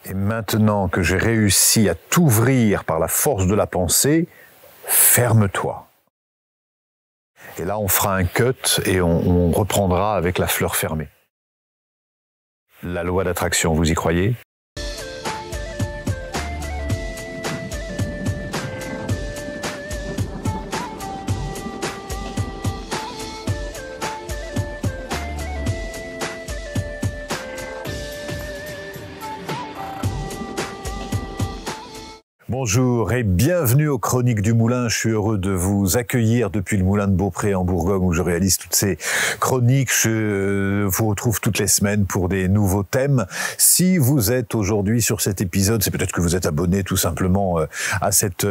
Et maintenant que j'ai réussi à t'ouvrir par la force de la pensée, ferme-toi. Et là, on fera un cut et on reprendra avec la fleur fermée. La loi d'attraction, vous y croyez ? Bonjour et bienvenue aux Chroniques du Moulin. Je suis heureux de vous accueillir depuis le Moulin de Beaupré en Bourgogne où je réalise toutes ces chroniques. Je vous retrouve toutes les semaines pour des nouveaux thèmes. Si vous êtes aujourd'hui sur cet épisode, c'est peut-être que vous êtes abonné tout simplement à cette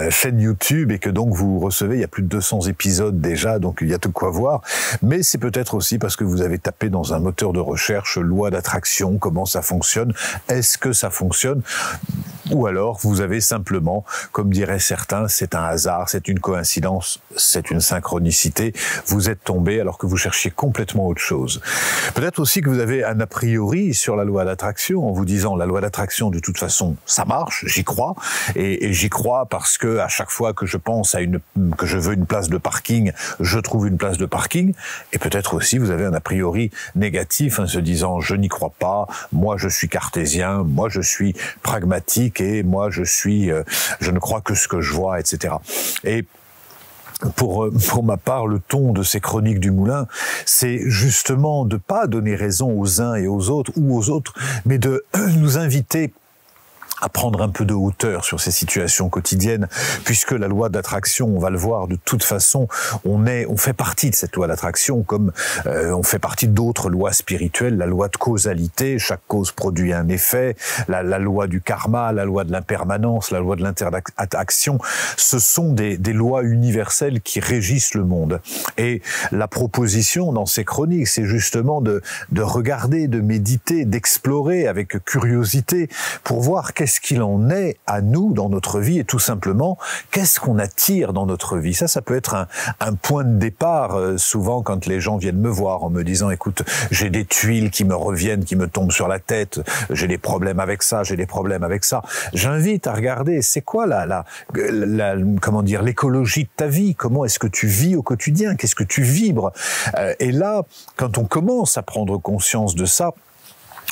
chaîne YouTube et que donc vous recevez, il y a plus de 200 épisodes déjà, donc il y a de quoi voir. Mais c'est peut-être aussi parce que vous avez tapé dans un moteur de recherche loi d'attraction, comment ça fonctionne, est-ce que ça fonctionne ? Ou alors, vous avez simplement, comme diraient certains, c'est un hasard, c'est une coïncidence, c'est une synchronicité. Vous êtes tombé alors que vous cherchiez complètement autre chose. Peut-être aussi que vous avez un a priori sur la loi d'attraction en vous disant la loi d'attraction, de toute façon, ça marche, j'y crois. Et j'y crois parce que à chaque fois que je pense à que je veux une place de parking, je trouve une place de parking. Et peut-être aussi vous avez un a priori négatif en se disant je n'y crois pas, moi je suis cartésien, moi je suis pragmatique, et moi je ne crois que ce que je vois, etc. Et pour ma part, le ton de ces chroniques du Moulin, c'est justement de pas donner raison aux uns et aux autres, ou aux autres, mais de nous inviter à prendre un peu de hauteur sur ces situations quotidiennes, puisque la loi d'attraction, on va le voir, de toute façon, on fait partie de cette loi d'attraction, comme on fait partie d'autres lois spirituelles, la loi de causalité, chaque cause produit un effet, la loi du karma, la loi de l'impermanence, la loi de l'interaction, ce sont des lois universelles qui régissent le monde. Et la proposition dans ces chroniques, c'est justement de regarder, de méditer, d'explorer avec curiosité, pour voir qu'est-ce qu'il en est à nous dans notre vie et tout simplement, qu'est-ce qu'on attire dans notre vie. Ça peut être un point de départ souvent quand les gens viennent me voir en me disant écoute, j'ai des tuiles qui me reviennent, qui me tombent sur la tête, j'ai des problèmes avec ça, j'ai des problèmes avec ça. J'invite à regarder c'est quoi comment dire, l'écologie de ta vie, comment est-ce que tu vis au quotidien, qu'est-ce que tu vibres. Et là, quand on commence à prendre conscience de ça,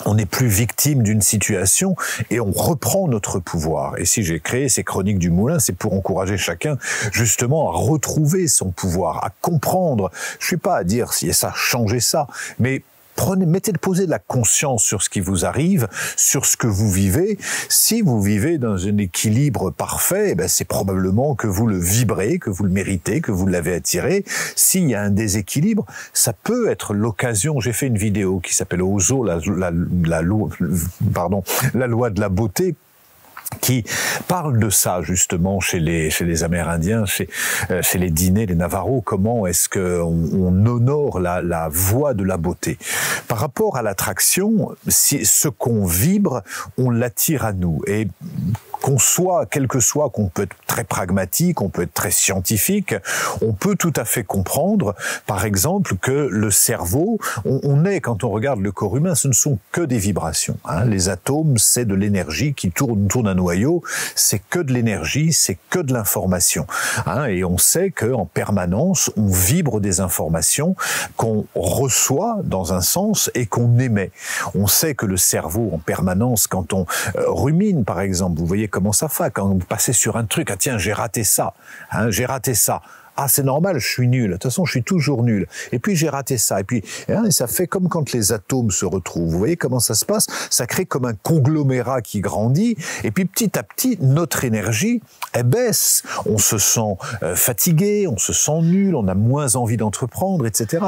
on n'est plus victime d'une situation et on reprend notre pouvoir. Et si j'ai créé ces chroniques du Moulin, c'est pour encourager chacun justement à retrouver son pouvoir, à comprendre. Je suis pas à dire si ça, changez ça, mais posez de la conscience sur ce qui vous arrive, sur ce que vous vivez. Si vous vivez dans un équilibre parfait, c'est probablement que vous le vibrez, que vous le méritez, que vous l'avez attiré. S'il y a un déséquilibre, ça peut être l'occasion. J'ai fait une vidéo qui s'appelle Ozo, la loi de la beauté, qui parle de ça justement chez les Amérindiens, chez les Dinés, les Navarros, comment est-ce qu'on honore la voie de la beauté. Par rapport à l'attraction, ce qu'on vibre, on l'attire à nous. Et qu'on peut être très pragmatique, on peut être très scientifique, on peut tout à fait comprendre, par exemple, que le cerveau, quand on regarde le corps humain, ce ne sont que des vibrations. Les atomes, c'est de l'énergie qui tourne un noyau, c'est que de l'énergie, c'est que de l'information. Et on sait qu'en permanence, on vibre des informations qu'on reçoit dans un sens et qu'on émet. On sait que le cerveau, en permanence, quand on rumine, par exemple, vous voyez comment ça fait quand vous passez sur un truc, ah tiens, j'ai raté ça, j'ai raté ça. Ah, c'est normal, je suis nul. De toute façon, je suis toujours nul. Et puis, j'ai raté ça. Et puis, ça fait comme quand les atomes se retrouvent. Vous voyez comment ça se passe? Ça crée comme un conglomérat qui grandit. Et puis, petit à petit, notre énergie, elle baisse. On se sent fatigué, on se sent nul, on a moins envie d'entreprendre, etc.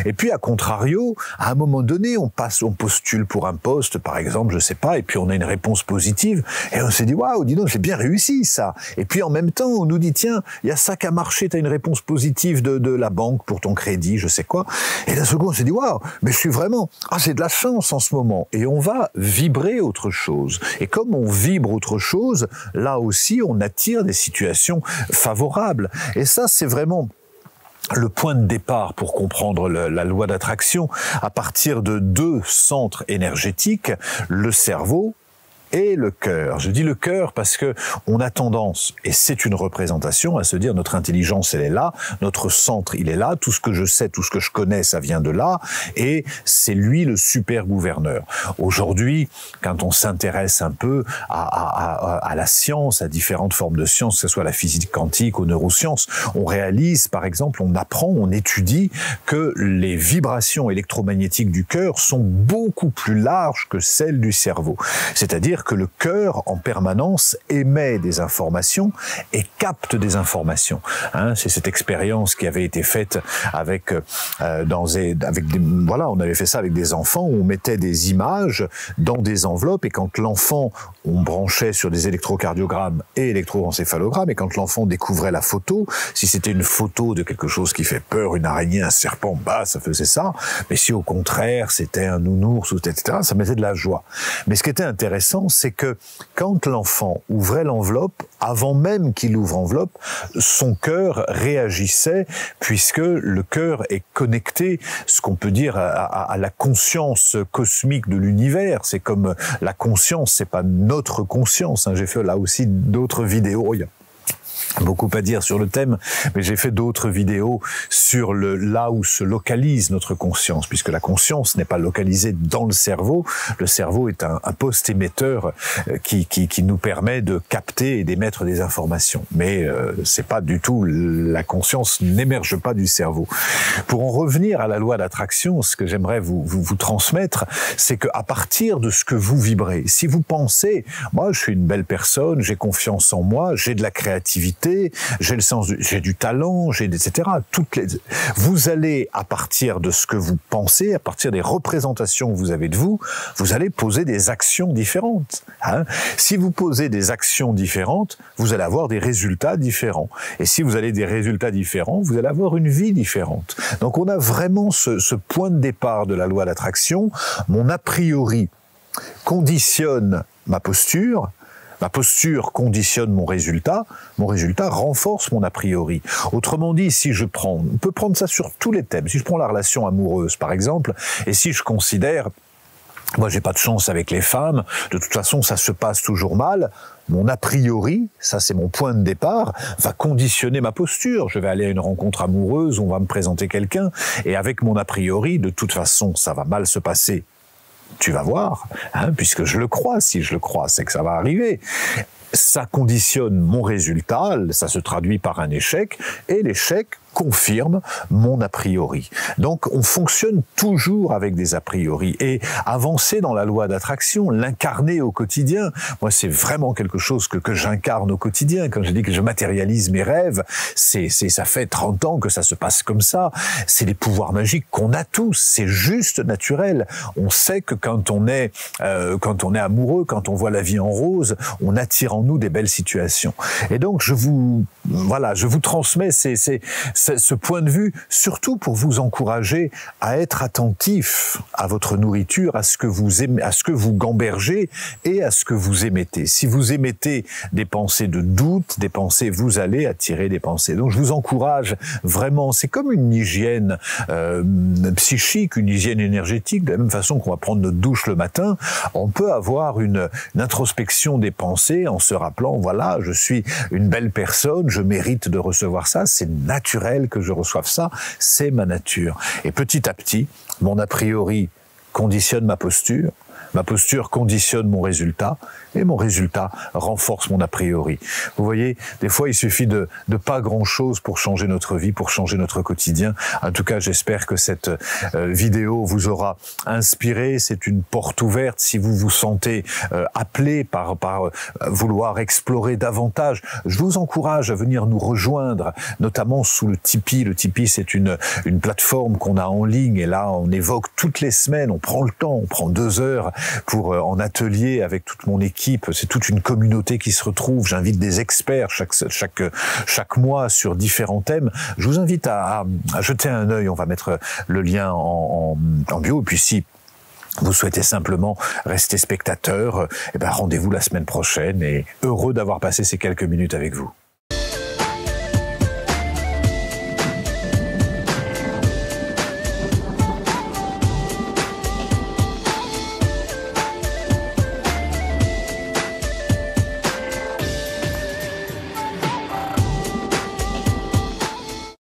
Et puis, à contrario, à un moment donné, on postule pour un poste, par exemple, je sais pas, et puis on a une réponse positive. Et on se dit, waouh, dis donc, j'ai bien réussi, ça. Et puis, en même temps, on nous dit, tiens, il y a ça qui a marché, t'as une réponse positive de la banque pour ton crédit, je sais quoi. Et d'un second, on se dit, waouh, mais je suis vraiment, j'ai de la chance en ce moment. Et on va vibrer autre chose. Et comme on vibre autre chose, là aussi, on attire des situations favorables. Et ça, c'est vraiment le point de départ pour comprendre la loi d'attraction. À partir de deux centres énergétiques, le cerveau et le cœur. Je dis le cœur parce que on a tendance, et c'est une représentation, à se dire notre intelligence, elle est là, notre centre, il est là, tout ce que je sais, tout ce que je connais, ça vient de là, et c'est lui le super gouverneur. Aujourd'hui, quand on s'intéresse un peu à la science, à différentes formes de science, que ce soit la physique quantique ou neurosciences, on réalise, par exemple, on apprend, on étudie que les vibrations électromagnétiques du cœur sont beaucoup plus larges que celles du cerveau. C'est-à-dire que le cœur, en permanence, émet des informations et capte des informations. C'est cette expérience qui avait été faite avec on avait fait ça avec des enfants où on mettait des images dans des enveloppes et quand l'enfant, on branchait sur des électrocardiogrammes et électroencéphalogrammes et quand l'enfant découvrait la photo, si c'était une photo de quelque chose qui fait peur, une araignée, un serpent, ça faisait ça. Mais si au contraire c'était un nounours, etc., ça mettait de la joie. Mais ce qui était intéressant, c'est que quand l'enfant ouvrait l'enveloppe, avant même qu'il ouvre l'enveloppe, son cœur réagissait, puisque le cœur est connecté, ce qu'on peut dire, à la conscience cosmique de l'univers. C'est comme la conscience, c'est pas notre conscience. J'ai fait là aussi d'autres vidéos. Il y a beaucoup à dire sur le thème, mais j'ai fait d'autres vidéos sur là où se localise notre conscience, puisque la conscience n'est pas localisée dans le cerveau. Le cerveau est un poste émetteur qui nous permet de capter et d'émettre des informations. Mais c'est pas du tout, la conscience n'émerge pas du cerveau. Pour en revenir à la loi d'attraction, ce que j'aimerais vous transmettre, c'est qu'à partir de ce que vous vibrez, si vous pensez, moi je suis une belle personne, j'ai confiance en moi, j'ai de la créativité, j'ai le sens, j'ai du talent, etc. Vous allez, à partir de ce que vous pensez, à partir des représentations que vous avez de vous, vous allez poser des actions différentes. Si vous posez des actions différentes, vous allez avoir des résultats différents. Et si vous avez des résultats différents, vous allez avoir une vie différente. Donc on a vraiment ce point de départ de la loi d'attraction. Mon a priori conditionne ma posture conditionne mon résultat renforce mon a priori. Autrement dit, on peut prendre ça sur tous les thèmes. Si je prends la relation amoureuse, par exemple, et si je considère, moi j'ai pas de chance avec les femmes, de toute façon ça se passe toujours mal, mon a priori, ça c'est mon point de départ, va conditionner ma posture. Je vais aller à une rencontre amoureuse, on va me présenter quelqu'un, et avec mon a priori, de toute façon ça va mal se passer. Tu vas voir, puisque je le crois. Si je le crois, c'est que ça va arriver. Ça conditionne mon résultat, ça se traduit par un échec, et l'échec confirme mon a priori. Donc on fonctionne toujours avec des a priori, et avancer dans la loi d'attraction, l'incarner au quotidien, moi c'est vraiment quelque chose que j'incarne au quotidien. Quand je dis que je matérialise mes rêves, ça fait 30 ans que ça se passe comme ça. C'est les pouvoirs magiques qu'on a tous, c'est juste naturel. On sait que quand on est amoureux, quand on voit la vie en rose, on attire en nous des belles situations. Et donc je vous transmets ce point de vue, surtout pour vous encourager à être attentif à votre nourriture, à ce que vous aimez, à ce que vous gambergez et à ce que vous émettez. Si vous émettez des pensées de doute, des pensées, vous allez attirer des pensées. Donc je vous encourage vraiment, c'est comme une hygiène psychique, une hygiène énergétique, de la même façon qu'on va prendre notre douche le matin, on peut avoir une introspection des pensées en se rappelant, voilà, je suis une belle personne, je mérite de recevoir ça, c'est naturel que je reçoive ça, c'est ma nature. Et petit à petit, mon a priori conditionne ma posture conditionne mon résultat, et mon résultat renforce mon a priori. Vous voyez, des fois il suffit de pas grand-chose pour changer notre vie, pour changer notre quotidien. En tout cas, j'espère que cette vidéo vous aura inspiré. C'est une porte ouverte si vous vous sentez appelé par vouloir explorer davantage. Je vous encourage à venir nous rejoindre, notamment sous le Tipeee. Le Tipeee, c'est une plateforme qu'on a en ligne, et là on évoque toutes les semaines, on prend le temps, on prend 2 heures pour en atelier avec toute mon équipe. C'est toute une communauté qui se retrouve. J'invite des experts chaque mois sur différents thèmes. Je vous invite à jeter un œil. On va mettre le lien en bio. Et puis si vous souhaitez simplement rester spectateur, rendez-vous la semaine prochaine, et heureux d'avoir passé ces quelques minutes avec vous.